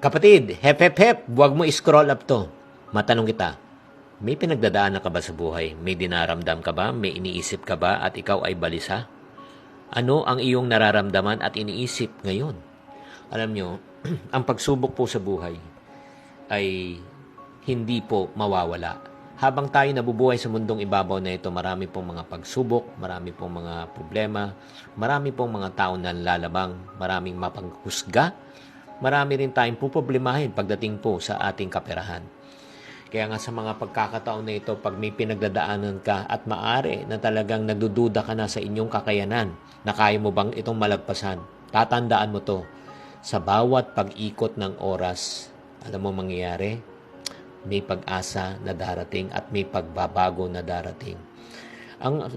Kapatid, hep hep hep, huwag mo scroll up to. Matanong kita, may pinagdadaanan ka ba sa buhay? May dinaramdam ka ba? May iniisip ka ba at ikaw ay balisa? Ano ang iyong nararamdaman at iniisip ngayon? Alam nyo, ang pagsubok po sa buhay ay hindi po mawawala. Habang tayo nabubuhay sa mundong ibabaw na ito, marami pong mga pagsubok, marami pong mga problema, marami pong mga tao na lalabang, maraming mapanghusga, marami rin tayong puproblemahin pagdating po sa ating kaperahan. Kaya nga sa mga pagkakataon na ito, pag may pinagdadaanan ka at maaari na talagang nagdududa ka na sa inyong kakayanan, na kaya mo bang itong malagpasan, tatandaan mo to, sa bawat pag-ikot ng oras, alam mo mangyayari, may pag-asa na darating at may pagbabago na darating. Ang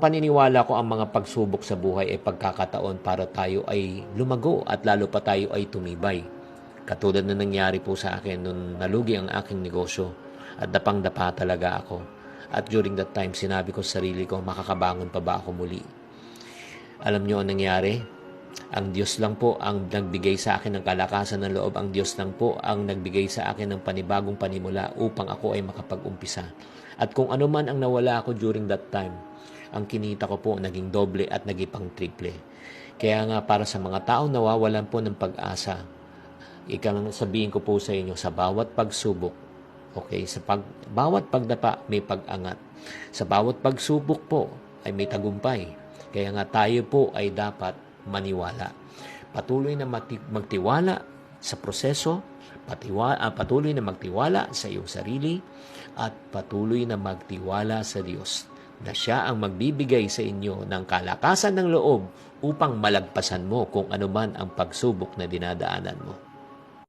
paniniwala ko, ang mga pagsubok sa buhay ay pagkakataon para tayo ay lumago at lalo pa tayo ay tumibay. Katulad na nangyari po sa akin nung nalugi ang aking negosyo at dapang-dapa talaga ako. At during that time, sinabi ko sa sarili ko, makakabangon pa ba ako muli? Alam niyo ang nangyari? Ang Diyos lang po ang nagbigay sa akin ng kalakasan ng loob. Ang Diyos lang po ang nagbigay sa akin ng panibagong panimula upang ako ay makapag-umpisa. At kung ano man ang nawala ako during that time, ang kinita ko po naging doble at naging pang triple. Kaya nga para sa mga taong nawawalan po ng pag-asa, sabihin ko po sa inyo, sa bawat pagsubok, okay, bawat pagdapa may pag-angat. Sa bawat pagsubok po ay may tagumpay. Kaya nga tayo po ay dapat maniwala. Patuloy na magtiwala sa proseso, patuloy na magtiwala sa iyong sarili, at patuloy na magtiwala sa Diyos na Siya ang magbibigay sa inyo ng kalakasan ng loob upang malagpasan mo kung ano man ang pagsubok na dinadaanan mo.